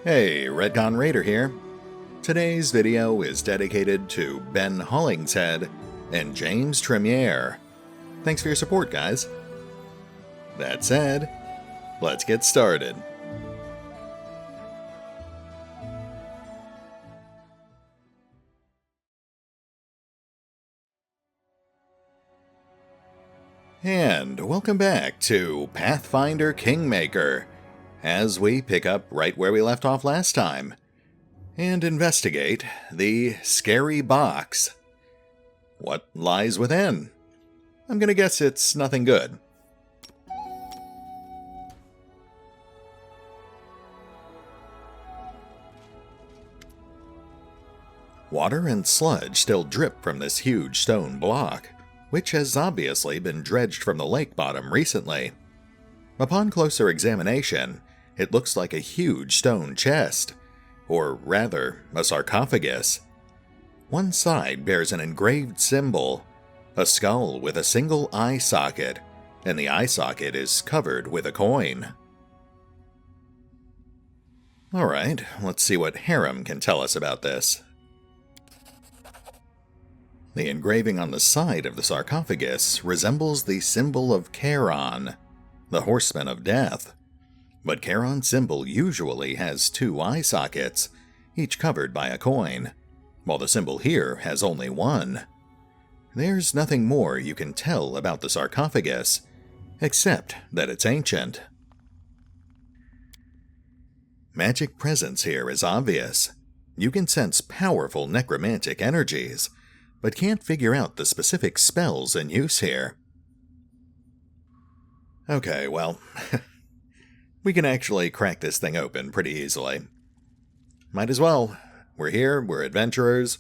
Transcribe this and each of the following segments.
Hey, RetconRaider here. Today's video is dedicated to Ben Hollingshead and James Trimmier. Thanks for your support, guys. That said, let's get started. And welcome back to Pathfinder Kingmaker, as we pick up right where we left off last time, and investigate the scary box. What lies within? I'm gonna guess it's nothing good. Water and sludge still drip from this huge stone block, which has obviously been dredged from the lake bottom recently. Upon closer examination, it looks like a huge stone chest, or rather, a sarcophagus. One side bears an engraved symbol, a skull with a single eye socket, and the eye socket is covered with a coin. Alright, let's see what Harem can tell us about this. The engraving on the side of the sarcophagus resembles the symbol of Charon, the horseman of death. But Charon's symbol usually has two eye sockets, each covered by a coin, while the symbol here has only one. There's nothing more you can tell about the sarcophagus, except that it's ancient. Magic presence here is obvious. You can sense powerful necromantic energies, but can't figure out the specific spells in use here. Okay, well, we can actually crack this thing open pretty easily. Might as well. We're here, we're adventurers.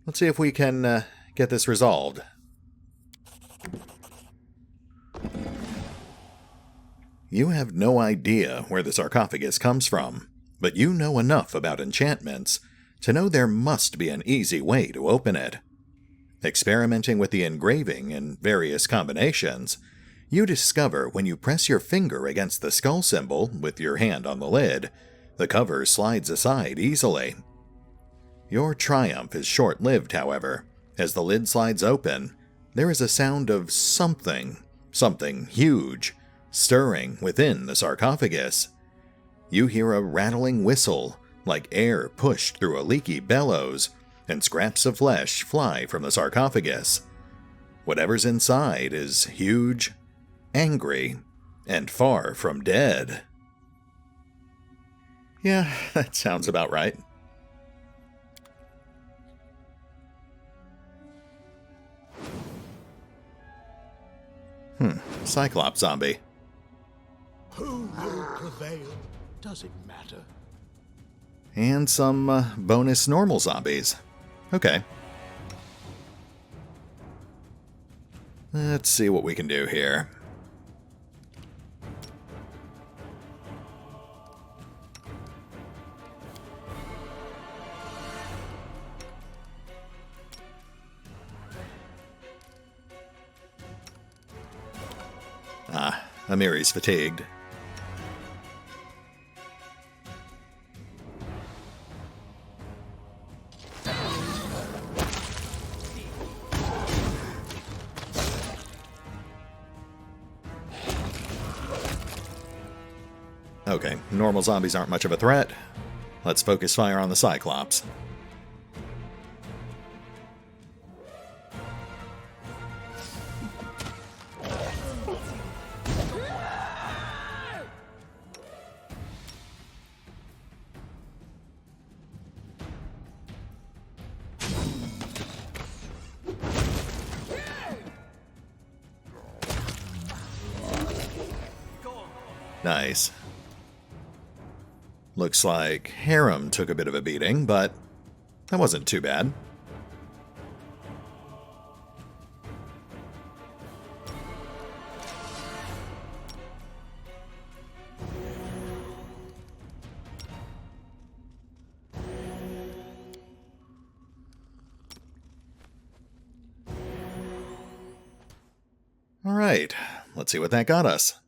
Let's see if we can get this resolved. You have no idea where the sarcophagus comes from, but you know enough about enchantments to know there must be an easy way to open it. Experimenting with the engraving in various combinations, you discover when you press your finger against the skull symbol with your hand on the lid, the cover slides aside easily. Your triumph is short-lived, however. As the lid slides open, there is a sound of something huge, stirring within the sarcophagus. You hear a rattling whistle, like air pushed through a leaky bellows, and scraps of flesh fly from the sarcophagus. Whatever's inside is huge, angry, and far from dead. Yeah, that sounds about right. Cyclops Sambi. Who will prevail? Does it matter? And some bonus normal zombies. Okay. Let's see what we can do here. Amiri's fatigued. Okay, normal zombies aren't much of a threat. Let's focus fire on the Cyclops. Nice. Looks like Harem took a bit of a beating, but that wasn't too bad. Alright, let's see what that got us.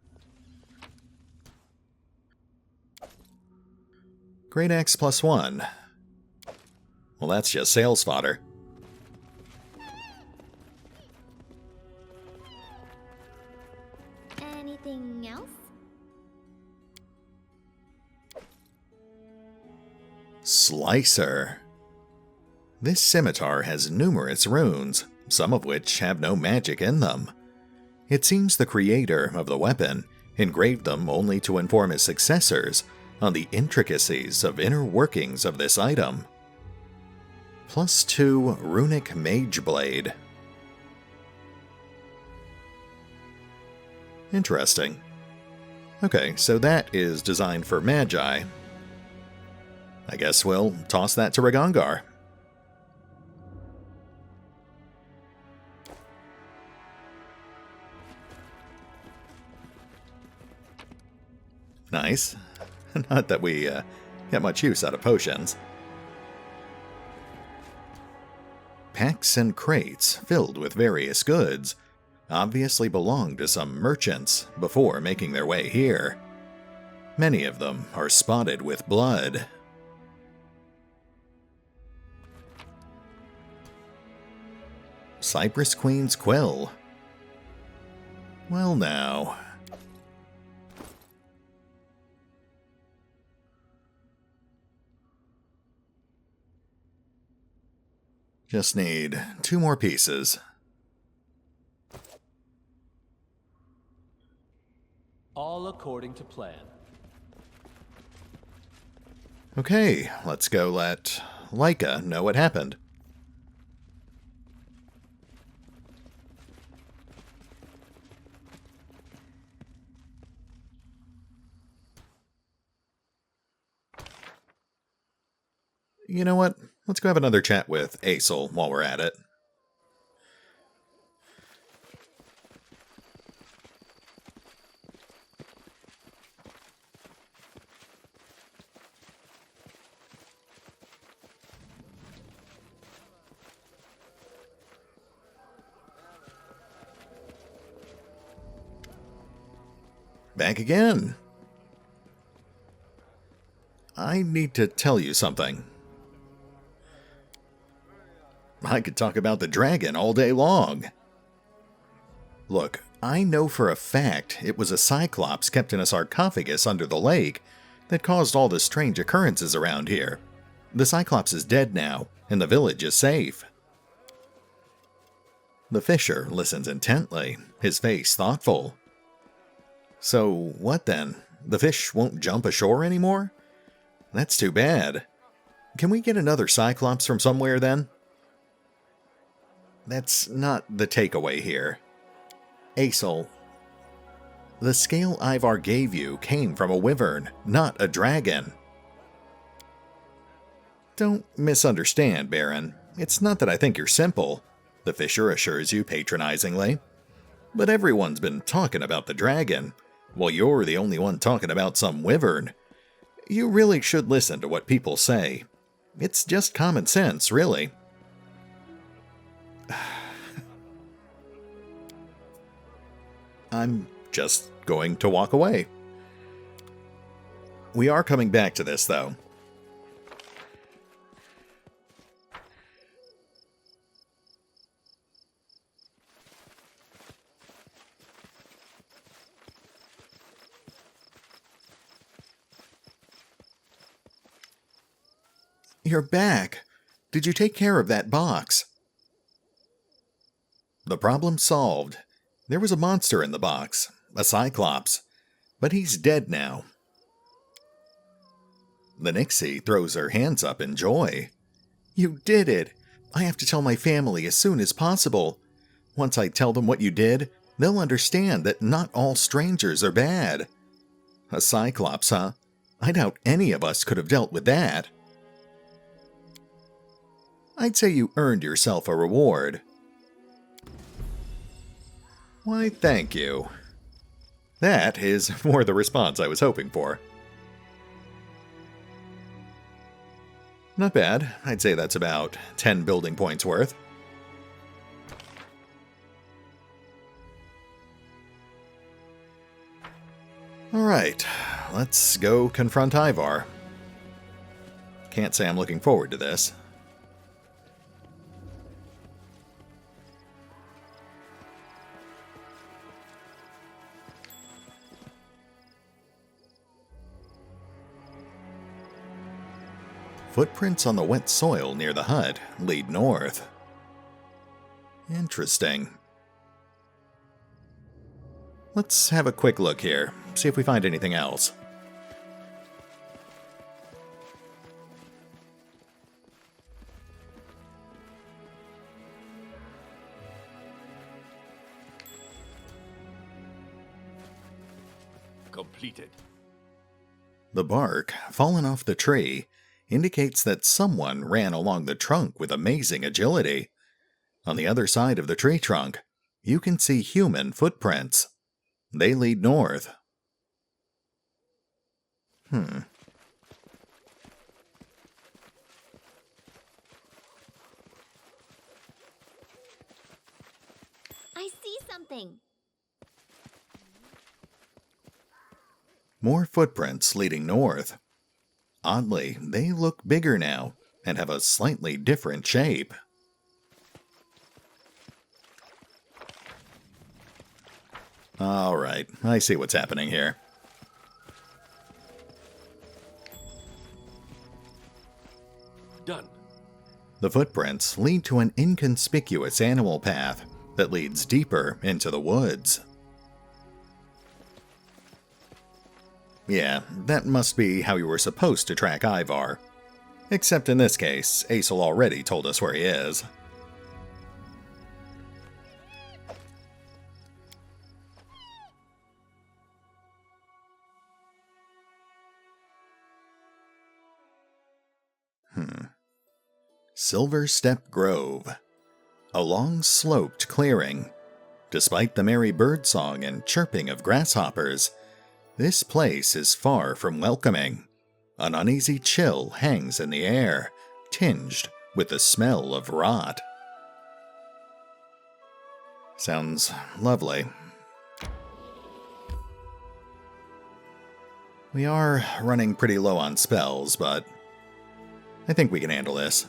Great Axe +1. Well, that's just sales fodder. Anything else? Slicer. This scimitar has numerous runes, some of which have no magic in them. It seems the creator of the weapon engraved them only to inform his successors on the intricacies of inner workings of this item. +2 Runic Mage Blade. Interesting. Okay, so that is designed for Magi. I guess we'll toss that to Ragongar. Nice. Not that we get much use out of potions. Packs and crates filled with various goods obviously belonged to some merchants before making their way here. Many of them are spotted with blood. Cypress Queen's Quill. Well now. Just need 2 more pieces. All according to plan. Okay, let's go let Leica know what happened. You know what? Let's go have another chat with Aesel while we're at it. Back again. I need to tell you something. I could talk about the dragon all day long. Look, I know for a fact it was a Cyclops kept in a sarcophagus under the lake that caused all the strange occurrences around here. The Cyclops is dead now, and the village is safe. The fisher listens intently, his face thoughtful. So, what then? The fish won't jump ashore anymore? That's too bad. Can we get another Cyclops from somewhere then? That's not the takeaway here. Aesel, the scale Ivar gave you came from a wyvern, not a dragon. Don't misunderstand, Baron. It's not that I think you're simple, the fisher assures you patronizingly. But everyone's been talking about the dragon, while you're the only one talking about some wyvern. You really should listen to what people say. It's just common sense, really. I'm just going to walk away. We are coming back to this, though. You're back. Did you take care of that box? The problem solved. There was a monster in the box, a Cyclops, but he's dead now. The Nixie throws her hands up in joy. You did it! I have to tell my family as soon as possible. Once I tell them what you did, they'll understand that not all strangers are bad. A Cyclops, huh? I doubt any of us could have dealt with that. I'd say you earned yourself a reward. Why, thank you. That is more the response I was hoping for. Not bad. I'd say that's about 10 building points worth. Alright, let's go confront Ivar. Can't say I'm looking forward to this. Footprints on the wet soil near the hut lead north. Interesting. Let's have a quick look here, see if we find anything else. Completed. The bark, fallen off the tree, indicates that someone ran along the trunk with amazing agility. On the other side of the tree trunk, you can see human footprints. They lead north. I see something. More footprints leading north. Oddly, they look bigger now and have a slightly different shape. Alright, I see what's happening here. Done. The footprints lead to an inconspicuous animal path that leads deeper into the woods. Yeah, that must be how you were supposed to track Ivar. Except in this case, Aesel already told us where he is. Silver Step Grove. A long sloped clearing. Despite the merry birdsong and chirping of grasshoppers, this place is far from welcoming. An uneasy chill hangs in the air, tinged with the smell of rot. Sounds lovely. We are running pretty low on spells, but I think we can handle this.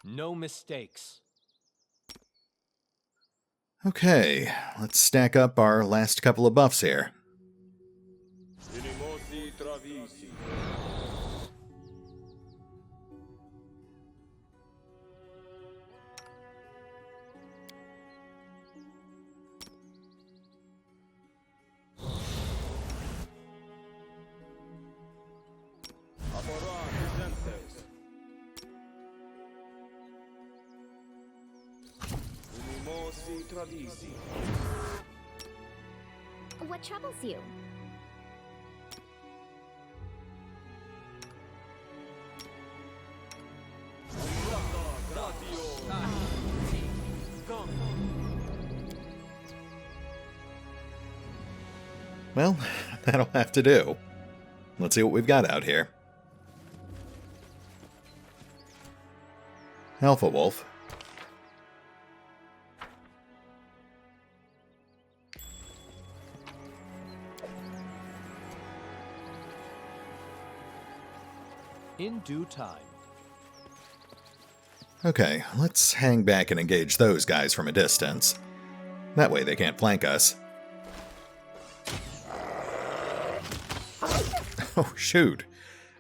No mistakes. Okay, let's stack up our last couple of buffs here. What troubles you? Well, that'll have to do. Let's see what we've got out here. Alpha Wolf. In due time. Okay, let's hang back and engage those guys from a distance. That way they can't flank us. Oh, shoot.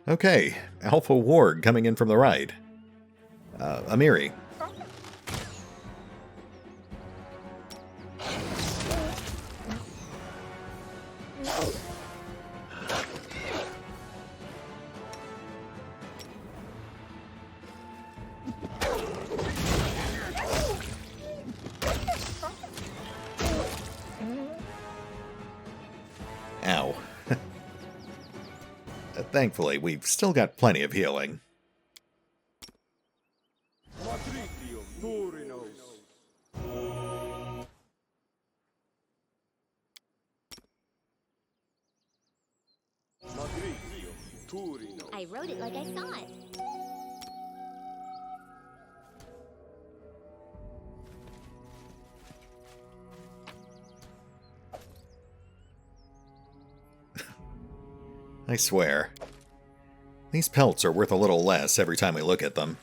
Okay, Alpha Warg coming in from the right. Amiri. Ow. Thankfully, we've still got plenty of healing. I wrote it like I saw it. I swear. These pelts are worth a little less every time we look at them.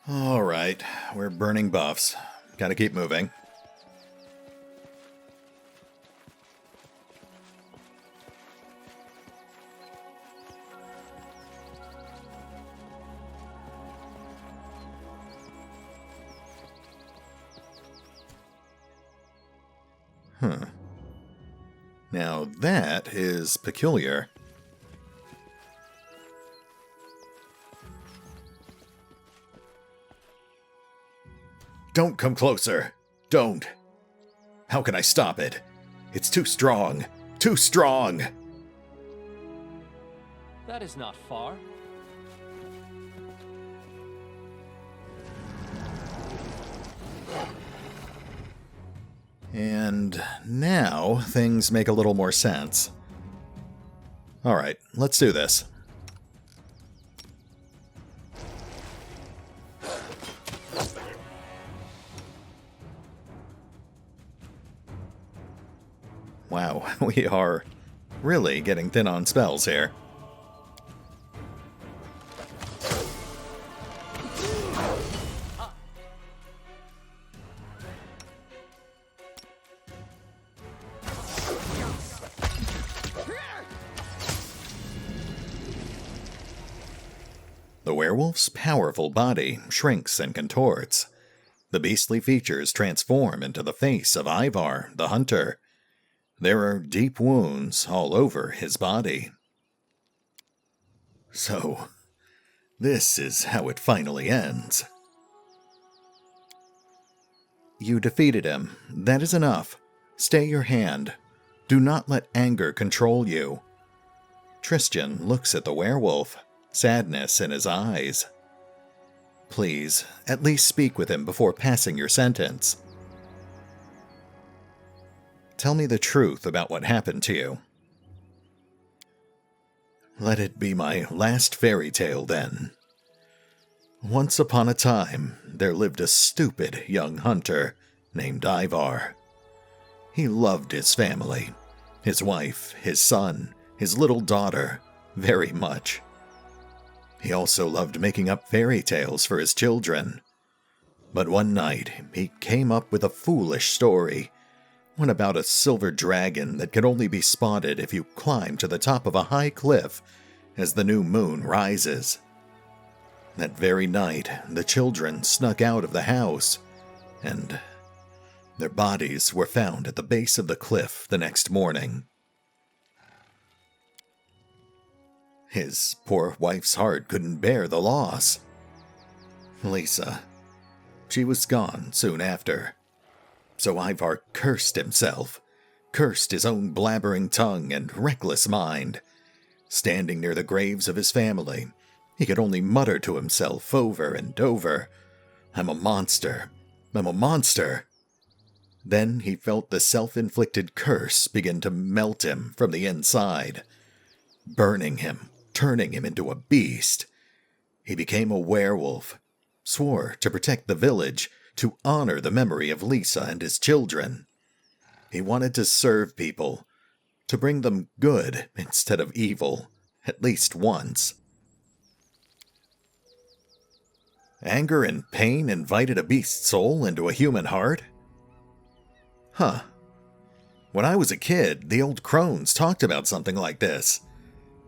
Alright, we're burning buffs. Gotta keep moving. Now that is peculiar. Don't come closer. Don't. How can I stop it? It's too strong. Too strong! That is not far. And now things make a little more sense. Alright, let's do this. Wow, we are really getting thin on spells here. The werewolf's powerful body shrinks and contorts. The beastly features transform into the face of Ivar, the hunter. There are deep wounds all over his body. So, this is how it finally ends. You defeated him. That is enough. Stay your hand. Do not let anger control you. Tristan looks at the werewolf, sadness in his eyes. Please, at least speak with him before passing your sentence. Tell me the truth about what happened to you. Let it be my last fairy tale, then. Once upon a time, there lived a stupid young hunter named Ivar. He loved his family, his wife, his son, his little daughter, very much. He also loved making up fairy tales for his children. But one night, he came up with a foolish story, one about a silver dragon that could only be spotted if you climb to the top of a high cliff as the new moon rises. That very night, the children snuck out of the house, and their bodies were found at the base of the cliff the next morning. His poor wife's heart couldn't bear the loss. Lisa, she was gone soon after. So Ivar cursed himself, cursed his own blabbering tongue and reckless mind. Standing near the graves of his family, he could only mutter to himself over and over, "I'm a monster. I'm a monster." Then he felt the self-inflicted curse begin to melt him from the inside, burning him, turning him into a beast. He became a werewolf, swore to protect the village, to honor the memory of Lisa and his children. He wanted to serve people, to bring them good instead of evil, at least once. Anger and pain invited a beast's soul into a human heart? Huh. When I was a kid, the old crones talked about something like this.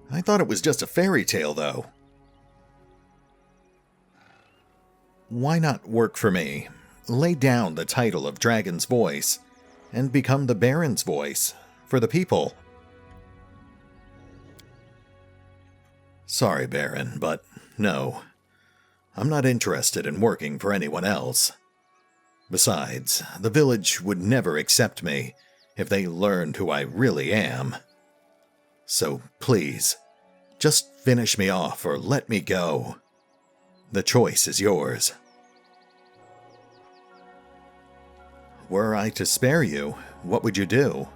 I thought it was just a fairy tale, though. Why not work for me? Lay down the title of Dragon's Voice and become the Baron's voice for the people. Sorry, Baron, but no. I'm not interested in working for anyone else. Besides, the village would never accept me if they learned who I really am. So please, just finish me off or let me go. The choice is yours. were I to spare you, what would you do?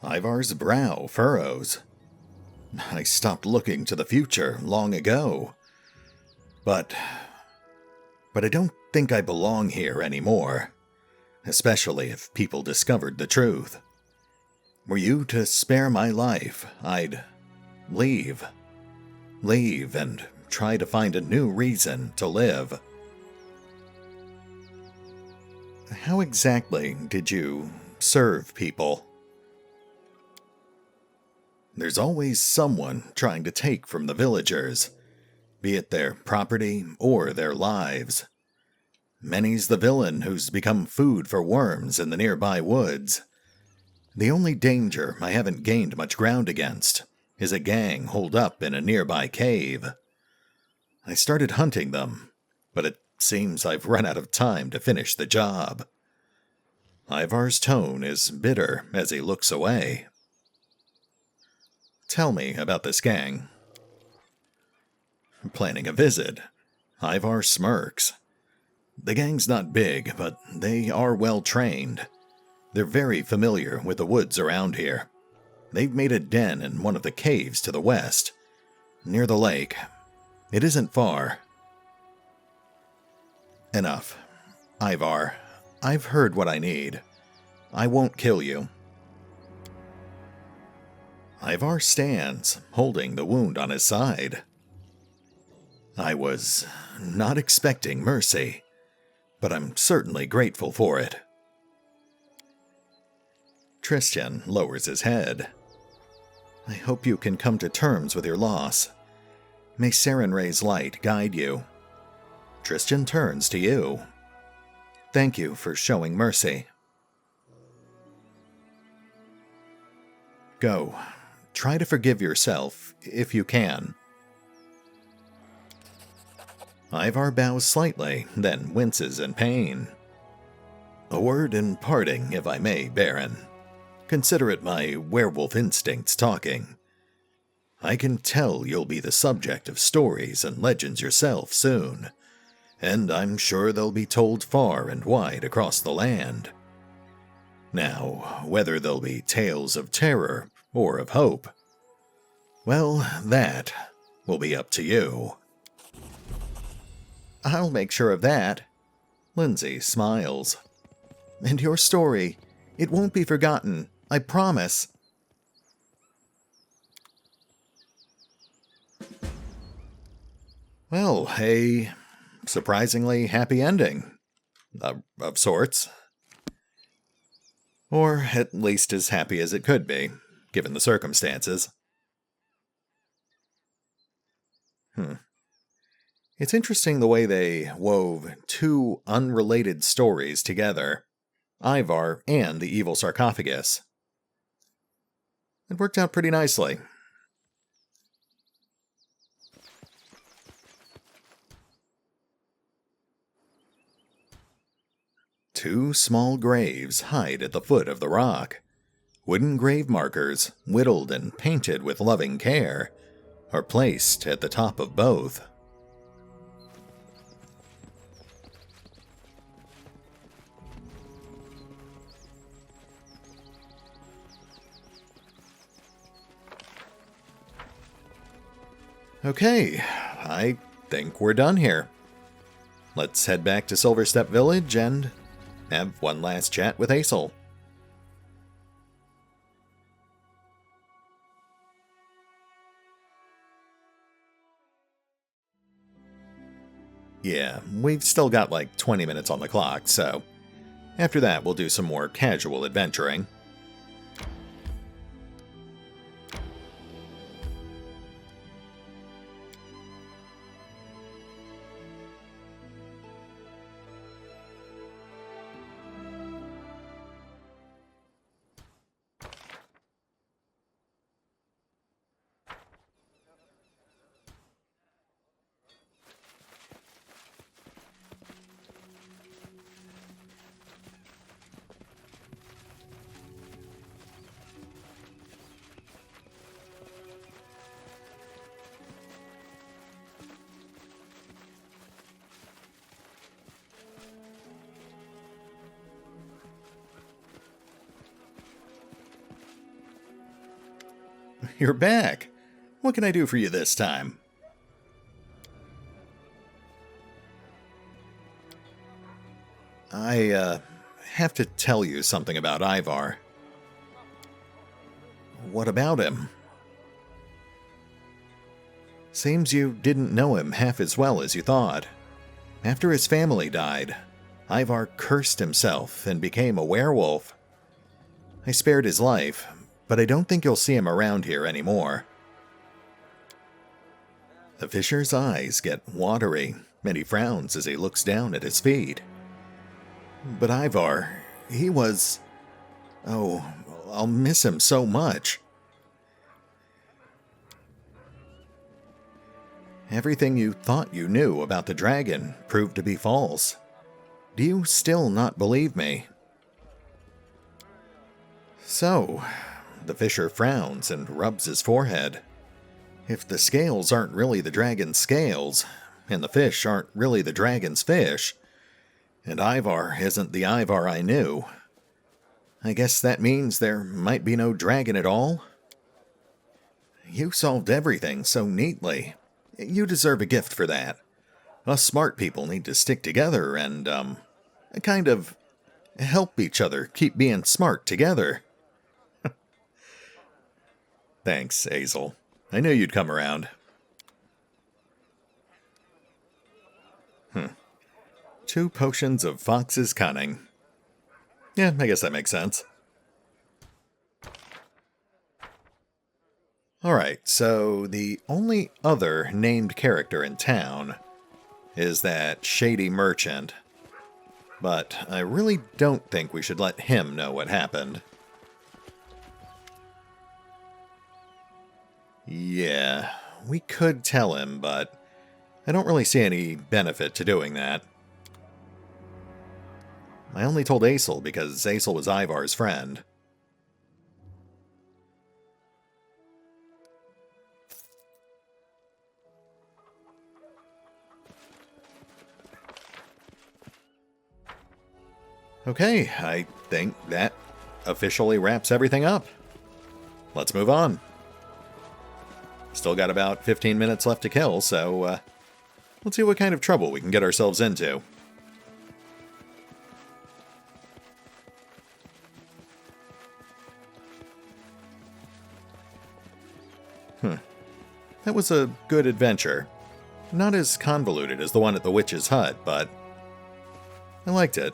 Ivar's brow furrows. I stopped looking to the future long ago. But I don't think I belong here anymore, especially if people discovered the truth. Were you to spare my life, I'd leave. Leave and try to find a new reason to live. How exactly did you serve people? There's always someone trying to take from the villagers, be it their property or their lives. Many's the villain who's become food for worms in the nearby woods. The only danger I haven't gained much ground against is a gang holed up in a nearby cave. I started hunting them, but it seems I've run out of time to finish the job. Ivar's tone is bitter as he looks away. Tell me about this gang. Planning a visit. Ivar smirks. The gang's not big, but they are well trained. They're very familiar with the woods around here. They've made a den in one of the caves to the west, near the lake. It isn't far. Enough. Ivar, I've heard what I need. I won't kill you. Ivar stands, holding the wound on his side. I was not expecting mercy, but I'm certainly grateful for it. Tristan lowers his head. I hope you can come to terms with your loss. May Sarenrae's light guide you. Tristan turns to you. Thank you for showing mercy. Go. Try to forgive yourself, if you can. Ivar bows slightly, then winces in pain. A word in parting, if I may, Baron. Consider it my werewolf instincts talking. I can tell you'll be the subject of stories and legends yourself soon, and I'm sure they'll be told far and wide across the land. Now, whether they'll be tales of terror or of hope, well, that will be up to you. I'll make sure of that. Lindsay smiles. And your story, it won't be forgotten, I promise. Well, a surprisingly happy ending. Of sorts. Or at least as happy as it could be, given the circumstances. It's interesting the way they wove two unrelated stories together. Ivar and the evil sarcophagus. It worked out pretty nicely. Two small graves hide at the foot of the rock. Wooden grave markers, whittled and painted with loving care, are placed at the top of both. Okay, I think we're done here. Let's head back to Silverstep Village and have one last chat with Aesel. Yeah, we've still got like 20 minutes on the clock, so after that we'll do some more casual adventuring. you're back. What can I do for you this time? I have to tell you something about Ivar. What about him? Seems you didn't know him half as well as you thought. After his family died, Ivar cursed himself and became a werewolf. I spared his life, but I don't think you'll see him around here anymore. The fisher's eyes get watery, and he frowns as he looks down at his feet. But Ivar, he was... Oh, I'll miss him so much. Everything you thought you knew about the dragon proved to be false. Do you still not believe me? So, the fisher frowns and rubs his forehead. If the scales aren't really the dragon's scales, and the fish aren't really the dragon's fish, and Ivar isn't the Ivar I knew, I guess that means there might be no dragon at all? You solved everything so neatly. You deserve a gift for that. Us smart people need to stick together and, kind of help each other keep being smart together. Thanks, Azel. I knew you'd come around. 2 potions of Fox's cunning. Yeah, I guess that makes sense. Alright, so the only other named character in town is that shady merchant. But I really don't think we should let him know what happened. Yeah, we could tell him, but I don't really see any benefit to doing that. I only told Azel because Azel was Ivar's friend. Okay, I think that officially wraps everything up. Let's move on. Still got about 15 minutes left to kill, so let's see what kind of trouble we can get ourselves into. That was a good adventure. Not as convoluted as the one at the witch's hut, but I liked it.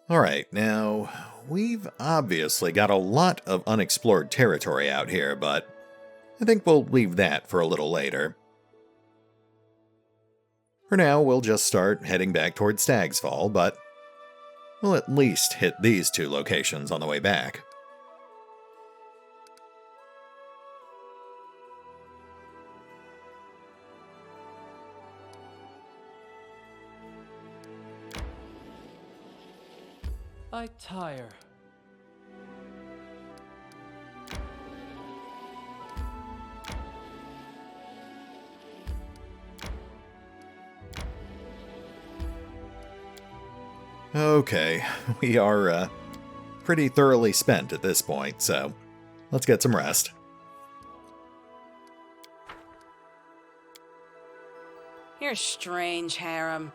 Alright, now, we've obviously got a lot of unexplored territory out here, but I think we'll leave that for a little later. For now, we'll just start heading back towards Staggs Fall, but we'll at least hit these 2 locations on the way back. I tire. Okay, we are pretty thoroughly spent at this point, so let's get some rest. You're a strange harem.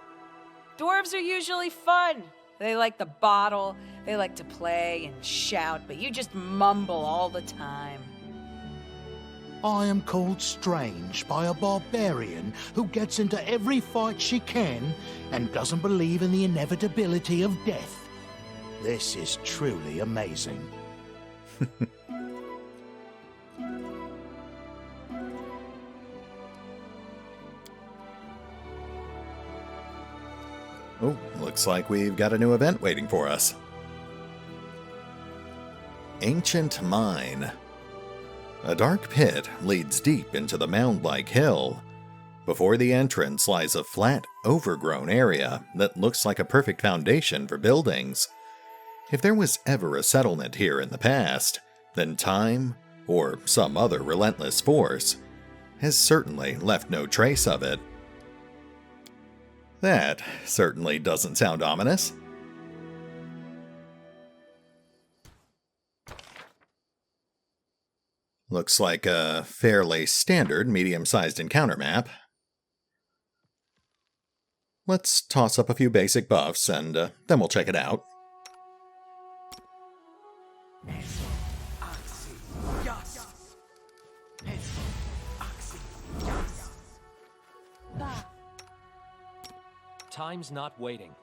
Dwarves are usually fun. They like the bottle, they like to play and shout, but you just mumble all the time. I am called strange by a barbarian who gets into every fight she can and doesn't believe in the inevitability of death. This is truly amazing. Oh, looks like we've got a new event waiting for us. Ancient Mine. A dark pit leads deep into the mound-like hill. Before the entrance lies a flat, overgrown area that looks like a perfect foundation for buildings. If there was ever a settlement here in the past, then time, or some other relentless force, has certainly left no trace of it. That certainly doesn't sound ominous. Looks like a fairly standard medium-sized encounter map. Let's toss up a few basic buffs and then we'll check it out. Time's not waiting.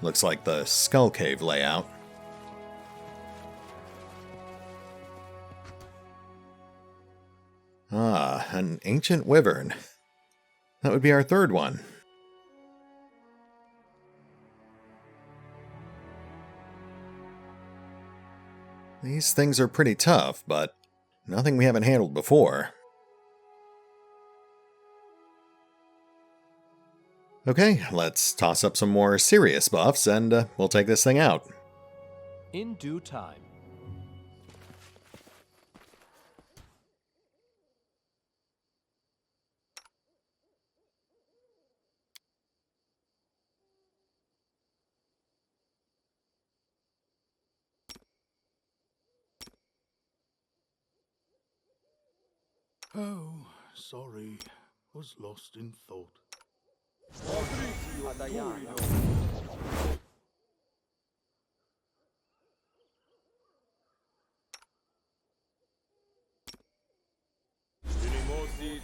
Looks like the Skull Cave layout. Ah, an ancient wyvern. That would be our third one. These things are pretty tough, but nothing we haven't handled before. Okay, let's toss up some more serious buffs and we'll take this thing out. In due time. Oh, sorry. Was lost in thought.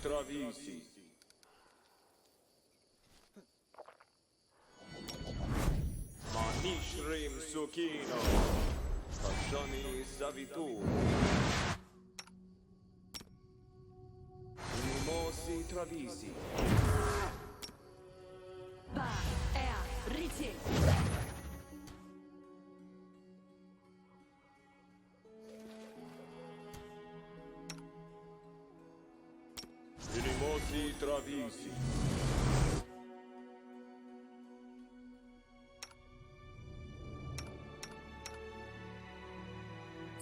Travisi. Manishrim Sukino. Pashani Savitu. Mimosi Travisi. Ba Riti. Mimosi Travisi.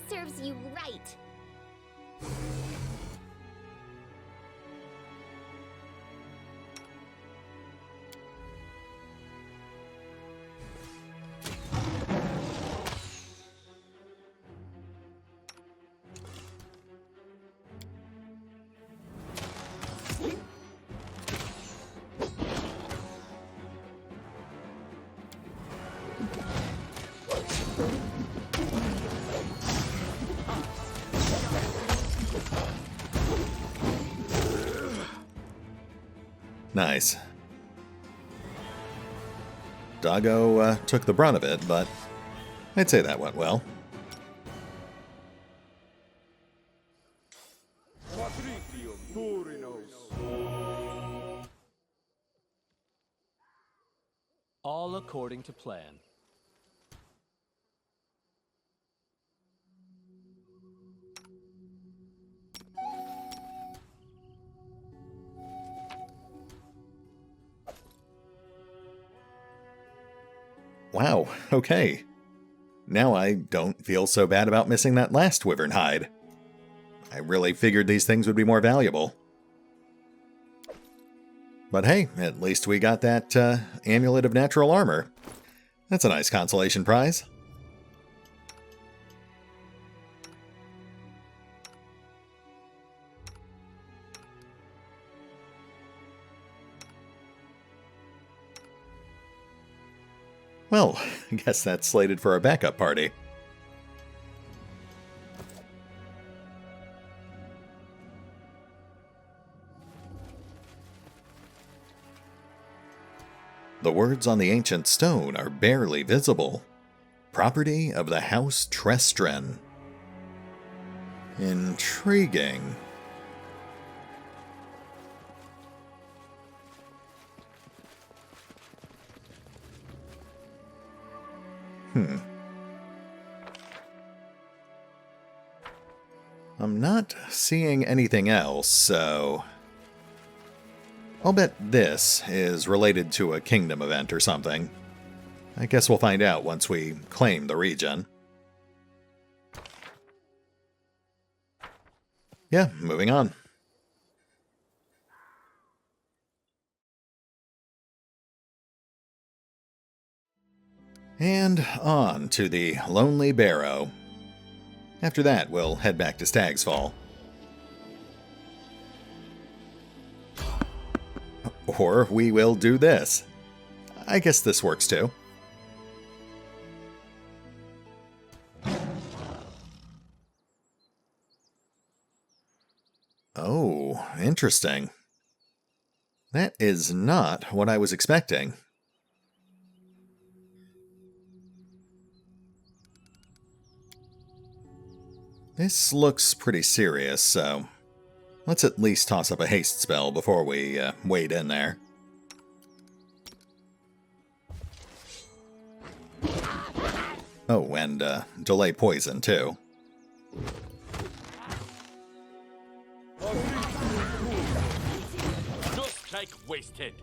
Serves you right. Nice. Doggo took the brunt of it, but I'd say that went well. All according to plan. Wow, okay. Now I don't feel so bad about missing that last wyvern hide. I really figured these things would be more valuable. But hey, at least we got that Amulet of Natural Armor. That's a nice consolation prize. Well, I guess that's slated for a backup party. The words on the ancient stone are barely visible. Property of the House Trestren. Intriguing. I'm not seeing anything else, so I'll bet this is related to a kingdom event or something. I guess we'll find out once we claim the region. Yeah, moving on. And on to the Lonely Barrow. After that, we'll head back to Staggs Fall. Or we will do this. I guess this works too. Oh, interesting. That is not what I was expecting. This looks pretty serious, so let's at least toss up a haste spell before we wade in there. Oh, and delay poison, too. No strike wasted.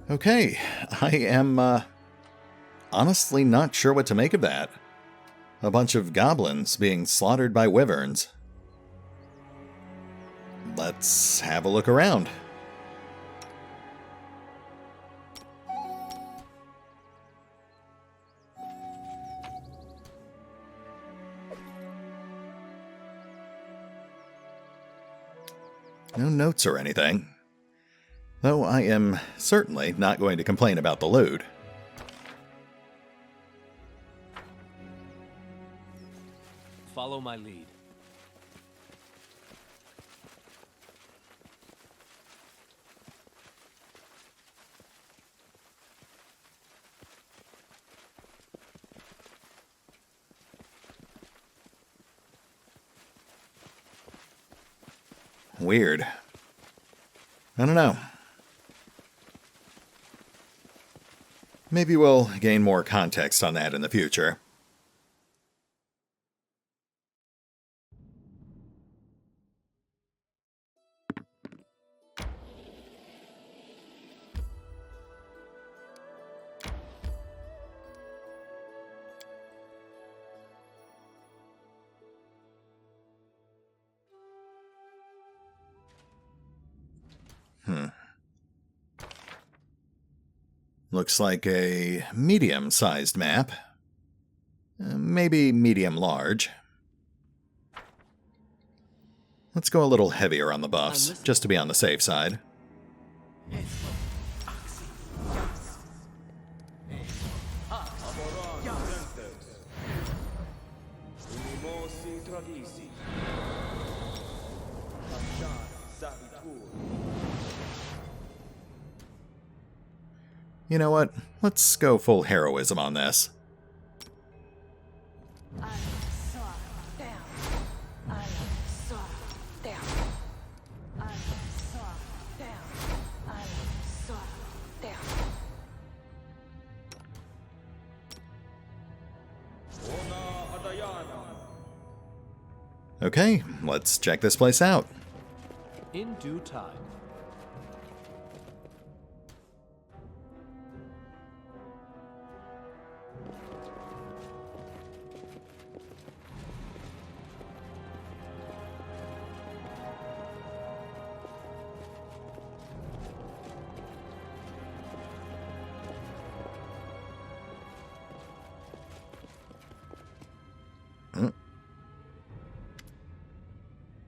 Okay, I am honestly not sure what to make of that. A bunch of goblins being slaughtered by wyverns. Let's have a look around. No notes or anything. Though I am certainly not going to complain about the loot. Follow my lead. Weird. I don't know. Maybe we'll gain more context on that in the future. Looks like a medium-sized map. Maybe medium-large. Let's go a little heavier on the buffs, just to be on the safe side. You know what? Let's go full heroism on this. Okay, let's check this place out. In due time.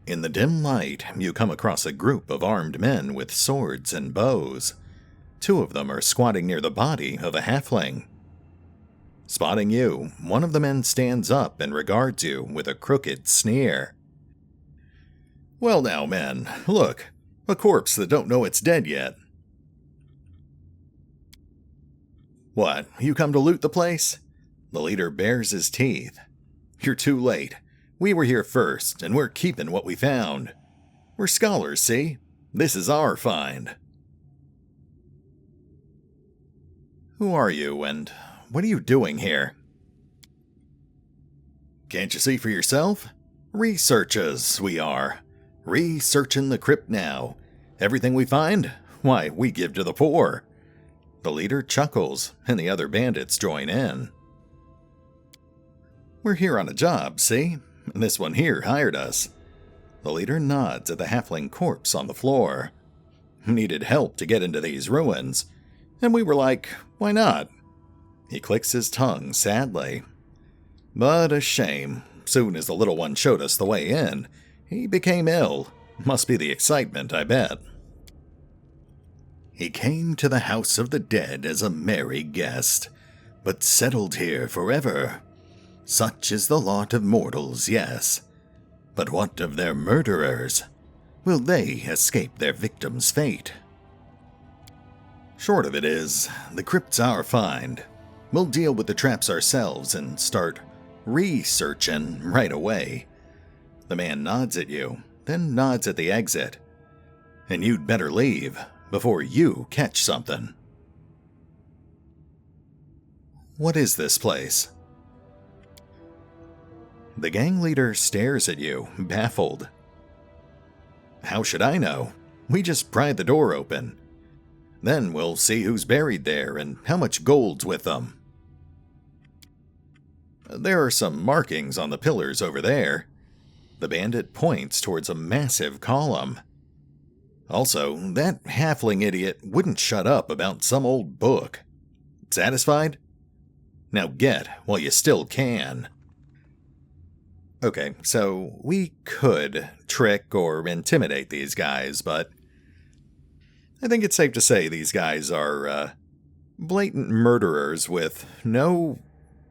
In the dim light, you come across a group of armed men with swords and bows. 2 of them are squatting near the body of a halfling. Spotting you, one of the men stands up and regards you with a crooked sneer. "Well now, men, look, a corpse that don't know it's dead yet." "What, you come to loot the place?" The leader bares his teeth. "You're too late. We were here first, and we're keeping what we found. We're scholars, see? This is our find." "Who are you, and what are you doing here?" "Can't you see for yourself? Researchers, we are. Researching the crypt now. Everything we find, why, we give to the poor." The leader chuckles, and the other bandits join in. "We're here on a job, see? This one here hired us." The leader nods at the halfling corpse on the floor. "Needed help to get into these ruins, and we were like, why not?" He clicks his tongue sadly. "But a shame. Soon as the little one showed us the way in, he became ill. Must be the excitement, I bet." "He came to the house of the dead as a merry guest, but settled here forever. Such is the lot of mortals, yes. But what of their murderers? Will they escape their victim's fate?" "Short of it is, the crypt's our find. We'll deal with the traps ourselves and start researching right away." The man nods at you, then nods at the exit. "And you'd better leave before you catch something." "What is this place?" The gang leader stares at you, baffled. "How should I know? We just pry the door open. Then we'll see who's buried there and how much gold's with them." "There are some markings on the pillars over there." The bandit points towards a massive column. "Also, that halfling idiot wouldn't shut up about some old book. Satisfied? Now get while you still can." Okay, so we could trick or intimidate these guys, but I think it's safe to say these guys are blatant murderers with no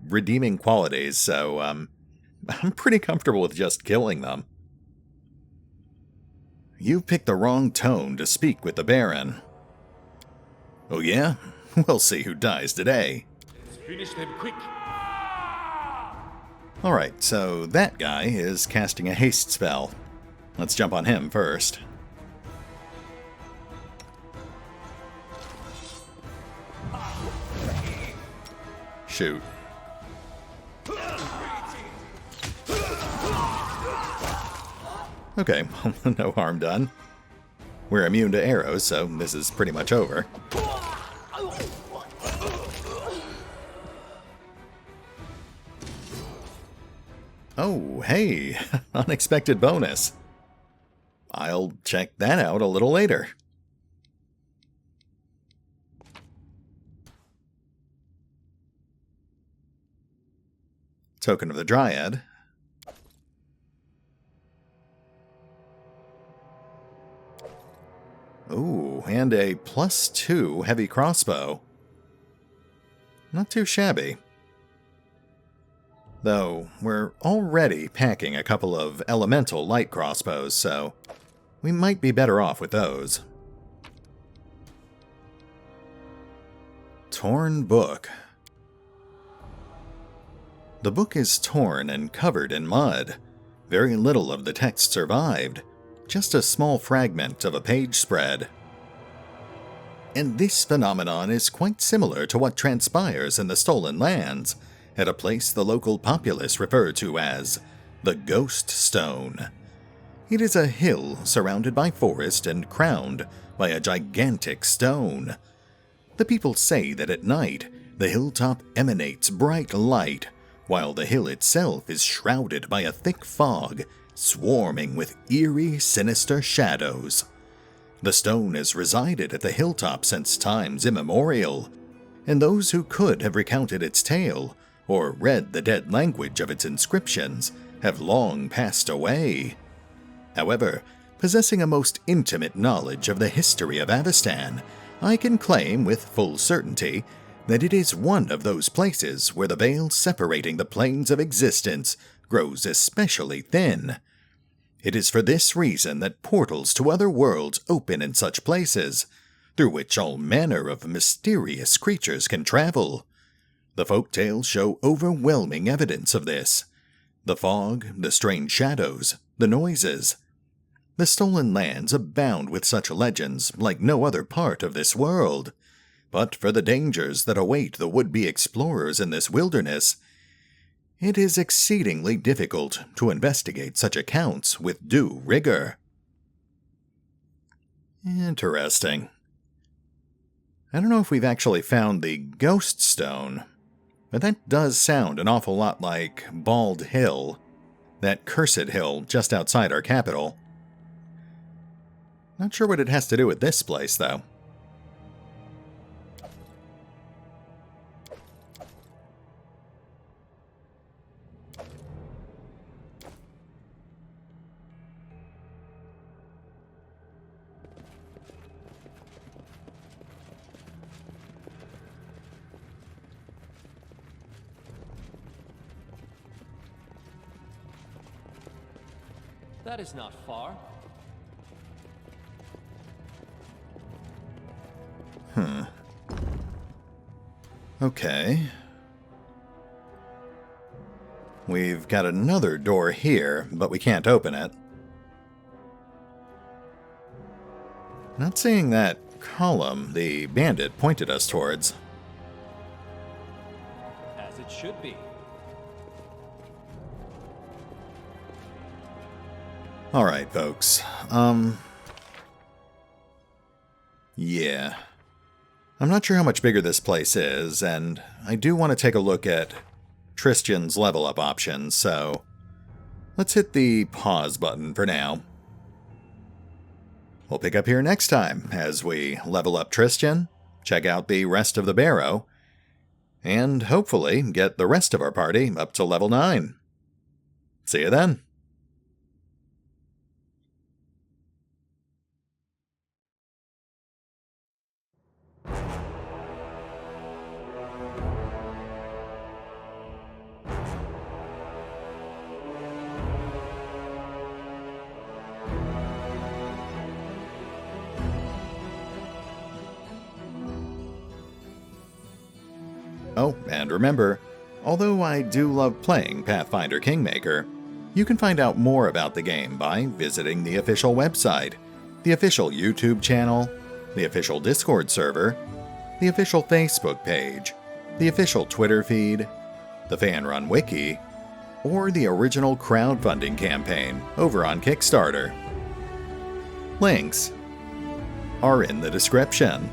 redeeming qualities, so I'm pretty comfortable with just killing them. "You picked the wrong tone to speak with the Baron." "Oh yeah? We'll see who dies today." Finish them quick. Alright, so that guy is casting a haste spell. Let's jump on him first. Shoot. Okay, no harm done. We're immune to arrows, so this is pretty much over. Oh, hey, unexpected bonus. I'll check that out a little later. Token of the Dryad. Ooh, and a +2 heavy crossbow. Not too shabby. Though, we're already packing a couple of elemental light crossbows, so we might be better off with those. Torn book. The book is torn and covered in mud. Very little of the text survived, just a small fragment of a page spread. And this phenomenon is quite similar to what transpires in the Stolen Lands, at a place the local populace refer to as the Ghost Stone. It is a hill surrounded by forest and crowned by a gigantic stone. The people say that at night, the hilltop emanates bright light, while the hill itself is shrouded by a thick fog, swarming with eerie, sinister shadows. The stone has resided at the hilltop since times immemorial, and those who could have recounted its tale or read the dead language of its inscriptions have long passed away. However, possessing a most intimate knowledge of the history of Avestan, I can claim with full certainty that it is one of those places where the veil separating the planes of existence grows especially thin. It is for this reason that portals to other worlds open in such places, through which all manner of mysterious creatures can travel. The folktales show overwhelming evidence of this. The fog, the strange shadows, the noises. The stolen lands abound with such legends like no other part of this world. But for the dangers that await the would-be explorers in this wilderness, it is exceedingly difficult to investigate such accounts with due rigor. Interesting. I don't know if we've actually found the Ghost Stone, but that does sound an awful lot like Bald Hill, that cursed hill just outside our capital. Not sure what it has to do with this place, though. That is not far. Okay. We've got another door here, but we can't open it. Not seeing that column the bandit pointed us towards. As it should be. Alright, folks. Yeah. I'm not sure how much bigger this place is, and I do want to take a look at Tristan's level up options, so let's hit the pause button for now. We'll pick up here next time as we level up Tristan, check out the rest of the Barrow, and hopefully get the rest of our party up to level 9. See you then. Oh, and remember, although I do love playing Pathfinder Kingmaker, you can find out more about the game by visiting the official website, the official YouTube channel, the official Discord server, the official Facebook page, the official Twitter feed, the fan-run wiki, or the original crowdfunding campaign over on Kickstarter. Links are in the description.